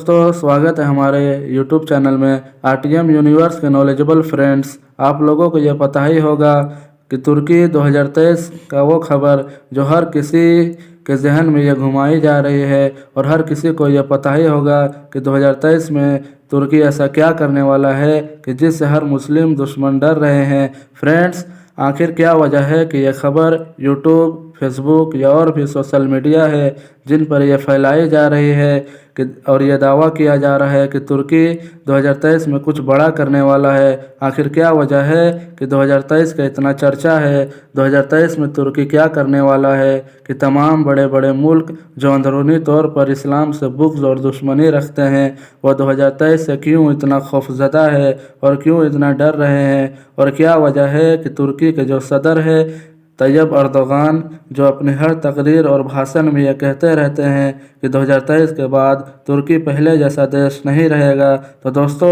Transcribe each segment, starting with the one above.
दोस्तों स्वागत है हमारे YouTube चैनल में आरटीएम यूनिवर्स के नॉलेजेबल फ्रेंड्स। आप लोगों को यह पता ही होगा कि तुर्की 2023 का वो खबर जो हर किसी के जहन में ये घुमाई जा रही है और हर किसी को यह पता ही होगा कि 2023 में तुर्की ऐसा क्या करने वाला है कि जिससे हर मुस्लिम दुश्मन डर रहे हैं। फ्रेंड्स, आखिर क्या वजह है कि यह खबर यूट्यूब, फेसबुक या और भी सोशल मीडिया है जिन पर यह फैलाई जा रही है कि और यह दावा किया जा रहा है कि तुर्की 2023 में कुछ बड़ा करने वाला है। आखिर क्या वजह है कि 2023 का इतना चर्चा है? 2023 में तुर्की क्या करने वाला है कि तमाम बड़े बड़े मुल्क जो अंदरूनी तौर पर इस्लाम से बुग़्ज़ और दुश्मनी रखते हैं वह 2023 से क्यों इतना खौफज़दा है और क्यों इतना डर रहे हैं? और क्या वजह है कि तुर्की के जो सदर है तैयब अर्दोगान, जो अपनी हर तकरीर और भाषण में यह कहते रहते हैं कि 2023 के बाद तुर्की पहले जैसा देश नहीं रहेगा। तो दोस्तों,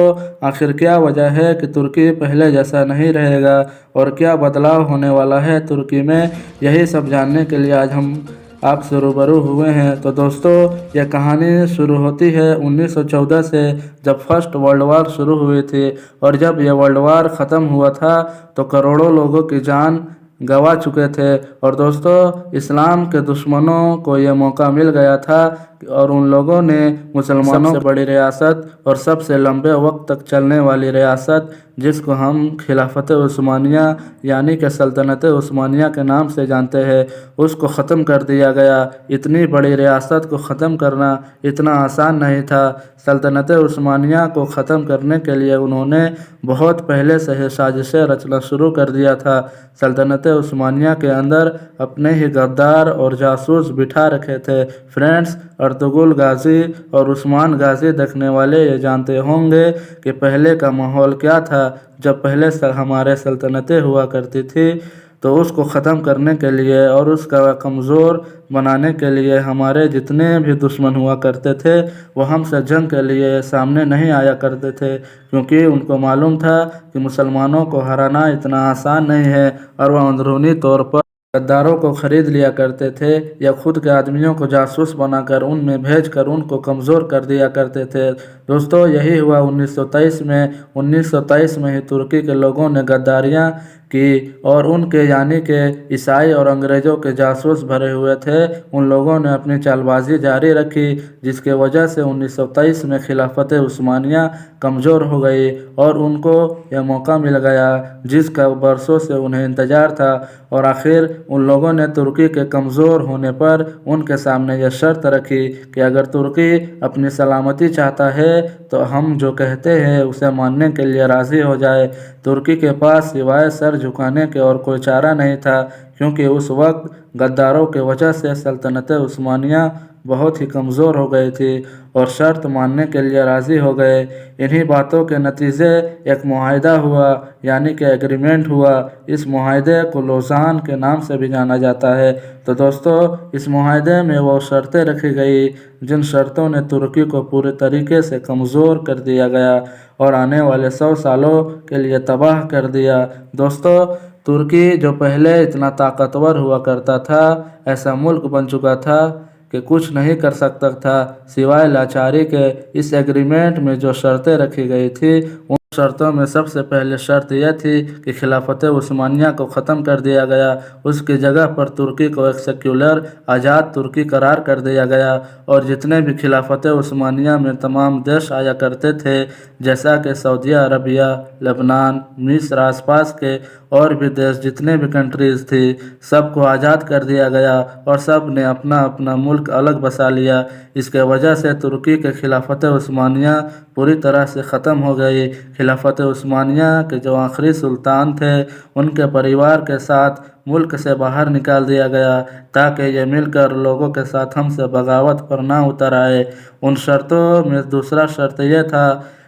आखिर क्या वजह है कि तुर्की पहले जैसा नहीं रहेगा और क्या बदलाव होने वाला है तुर्की में? यही सब जानने के लिए आज हम आपसे रूबरू हुए हैं। तो दोस्तों, यह कहानी शुरू होती है 1914 से, जब फर्स्ट वर्ल्ड वार शुरू हुई थी। और जब यह वर्ल्ड वार ख़त्म हुआ था तो करोड़ों लोगों की जान गंवा चुके थे। और दोस्तों, इस्लाम के दुश्मनों को यह मौका मिल गया था और उन लोगों ने मुसलमानों से बड़ी रियासत और सबसे लंबे वक्त तक चलने वाली रियासत, जिसको हम खिलाफत उस्मानिया यानी कि सल्तनत उस्मानिया के नाम से जानते हैं, उसको ख़त्म कर दिया गया। इतनी बड़ी रियासत को ख़त्म करना इतना आसान नहीं था। सल्तनत उस्मानिया को ख़त्म करने के लिए उन्होंने बहुत पहले से ही साजिशें रचना शुरू कर दिया था। सल्तनत उस्मानिया के अंदर अपने ही गद्दार और जासूस बिठा रखे थे। फ्रेंड्स, अर्तुगरुल गाजी और उस्मान गाजी देखने वाले ये जानते होंगे कि पहले का माहौल क्या था। जब पहले से हमारे सल्तनतें हुआ करती थी तो उसको ख़त्म करने के लिए और उसका कमज़ोर बनाने के लिए हमारे जितने भी दुश्मन हुआ करते थे वो हमसे जंग के लिए सामने नहीं आया करते थे, क्योंकि उनको मालूम था कि मुसलमानों को हराना इतना आसान नहीं है। और वह अंदरूनी तौर पर गद्दारों को ख़रीद लिया करते थे या खुद के आदमियों को जासूस बनाकर उनमें भेजकर उनको कमज़ोर कर दिया करते थे। दोस्तों, यही हुआ 1923 में। 1923 में ही तुर्की के लोगों ने गद्दारियाँ की और उनके यानी कि ईसाई और अंग्रेज़ों के जासूस भरे हुए थे, उन लोगों ने अपनी चालबाजी जारी रखी, जिसके वजह से 1923 में खिलाफत उस्मानिया कमज़ोर हो गई और उनको यह मौका मिल गया जिसका बरसों से उन्हें इंतज़ार था। और आखिर उन लोगों ने तुर्की के कमज़ोर होने पर उनके सामने यह शर्त रखी कि अगर तुर्की अपनी सलामती चाहता है तो हम जो कहते हैं उसे मानने के लिए राज़ी हो जाए। तुर्की के पास सिवाय सर झुकाने के और कोई चारा नहीं था, क्योंकि उस वक्त गद्दारों के वजह से सल्तनत उस्मानिया बहुत ही कमज़ोर हो गई थी और शर्त मानने के लिए राज़ी हो गए। इन्हीं बातों के नतीजे एक मुआहिदा हुआ, यानी कि एग्रीमेंट हुआ। इस मुआहिदे को लोज़ान के नाम से भी जाना जाता है। तो दोस्तों, इस मुआहिदे में वो शर्तें रखी गई जिन शर्तों ने तुर्की को पूरे तरीके से कमज़ोर कर दिया गया और आने वाले 100 सालों के लिए तबाह कर दिया। दोस्तों, तुर्की जो पहले इतना ताकतवर हुआ करता था, ऐसा मुल्क बन चुका था कि कुछ नहीं कर सकता था सिवाय लाचारी के। इस एग्रीमेंट में जो शर्तें रखी गई थी उन शर्तों में सबसे पहले शर्त यह थी कि खिलाफत उस्मानिया को ख़त्म कर दिया गया। उसकी जगह पर तुर्की को एक सेक्युलर आज़ाद तुर्की करार कर दिया गया और जितने भी खिलाफत उस्मानिया में तमाम देश आया करते थे, जैसा कि सऊदी अरबिया, लेबनान, मिस्र, आसपास के और भी देश जितने भी कंट्रीज़ थी, सबको आज़ाद कर दिया गया और सब ने अपना अपना मुल्क अलग बसा लिया। इसके वजह से तुर्की के खिलाफत उस्मानिया पूरी तरह से ख़त्म हो गई। खिलाफत उस्मानिया के जो आखिरी सुल्तान थे उनके परिवार के साथ मुल्क से बाहर निकाल दिया गया ताकि ये मिलकर लोगों के साथ हमसे बगावत पर ना उतर आए। उन शर्तों में दूसरा शर्त यह था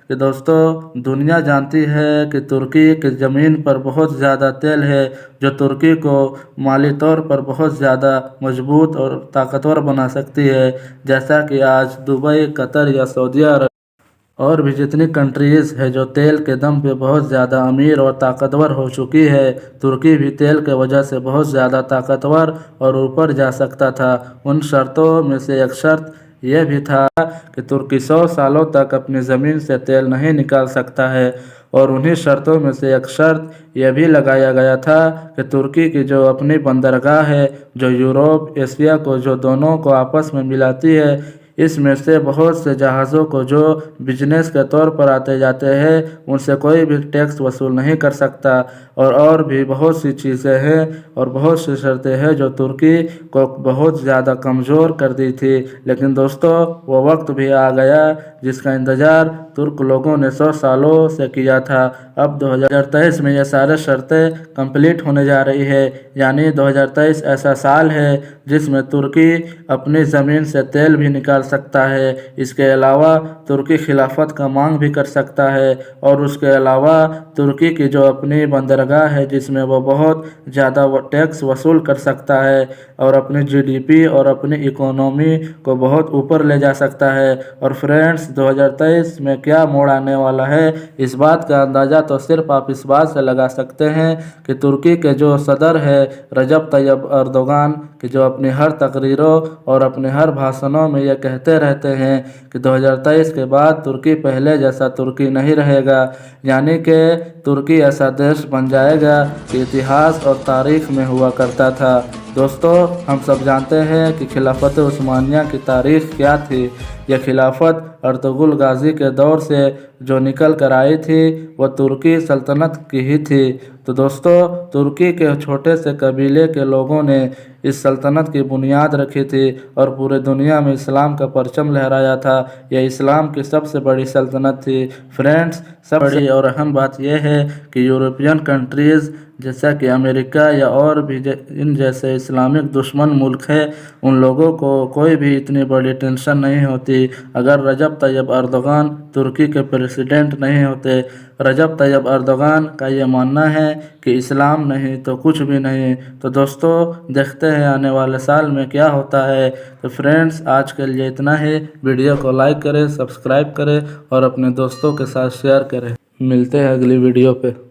कि दोस्तों, दुनिया जानती है कि तुर्की की ज़मीन पर बहुत ज़्यादा तेल है, जो तुर्की को माली तौर पर बहुत ज़्यादा मजबूत और ताकतवर बना सकती है। जैसा कि आज दुबई, कतर या सऊदी अरब और भी जितनी कंट्रीज़ है जो तेल के दम पे बहुत ज़्यादा अमीर और ताकतवर हो चुकी है, तुर्की भी तेल के वजह से बहुत ज़्यादा ताकतवर और ऊपर जा सकता था। उन शर्तों में से एक शर्त यह भी था कि तुर्की 100 सालों तक अपनी ज़मीन से तेल नहीं निकाल सकता है, और उन्हीं शर्तों में से एक शर्त यह भी लगाया गया था कि तुर्की की जो अपनी बंदरगाह है, जो यूरोप एशिया को जो दोनों को आपस में मिलाती है, इसमें से बहुत से जहाज़ों को जो बिजनेस के तौर पर आते जाते हैं, उनसे कोई भी टैक्स वसूल नहीं कर सकता। और भी बहुत सी चीज़ें हैं और बहुत सी शर्तें हैं जो तुर्की को बहुत ज़्यादा कमज़ोर कर दी थी। लेकिन दोस्तों, वो वक्त भी आ गया जिसका इंतज़ार तुर्क लोगों ने 100 सालों से किया था। अब 2023 में ये सारे शर्तें कंप्लीट होने जा रही है, यानी 2023 ऐसा साल है जिसमें तुर्की अपनी ज़मीन से तेल भी निकाल सकता है। इसके अलावा तुर्की खिलाफत का मांग भी कर सकता है, और उसके अलावा तुर्की की जो अपनी बंदरगाह है जिसमें वो बहुत ज़्यादा टैक्स वसूल कर सकता है, और अपनी जीडीपी और अपनी इकोनॉमी को बहुत ऊपर ले जा सकता है। और फ्रेंड्स, 2023 में क्या मोड़ आने वाला है, इस बात का अंदाज़ा तो सिर्फ आप इस बात से लगा सकते हैं कि तुर्की के जो सदर है रजब तैयब अर्दोगान, कि जो अपनी हर तकरीरों और अपने हर भाषणों में ये कहते रहते हैं कि 2023 के बाद तुर्की पहले जैसा तुर्की नहीं रहेगा, यानी कि तुर्की ऐसा देश बन जाएगा कि इतिहास और तारीख में हुआ करता था। दोस्तों, हम सब जानते हैं कि खिलाफत उस्मानिया की तारीख क्या थी। यह खिलाफत अर्तुगरुल गाजी के दौर से जो निकल कर आई थी, वह तुर्की सल्तनत की ही थी। तो दोस्तों, तुर्की के छोटे से कबीले के लोगों ने इस सल्तनत की बुनियाद रखी थी और पूरे दुनिया में इस्लाम का परचम लहराया था। यह इस्लाम की सबसे बड़ी सल्तनत थी। फ्रेंड्स, सब बड़ी और अहम बात यह है कि यूरोपियन कंट्रीज़ जैसा कि अमेरिका या और भी इन जैसे इस्लामिक दुश्मन मुल्क है, उन लोगों को कोई भी इतनी बड़ी टेंशन नहीं होती अगर रजब तैयब अर्दोगान तुर्की के प्रेसिडेंट नहीं होते। रजब तैयब अर्दोगान का ये मानना है कि इस्लाम नहीं तो कुछ भी नहीं। तो दोस्तों, देखते हैं आने वाले साल में क्या होता है। तो फ्रेंड्स, आज के लिए इतना ही। वीडियो को लाइक करें, सब्सक्राइब करें और अपने दोस्तों के साथ शेयर करें। मिलते हैं अगली वीडियो पे।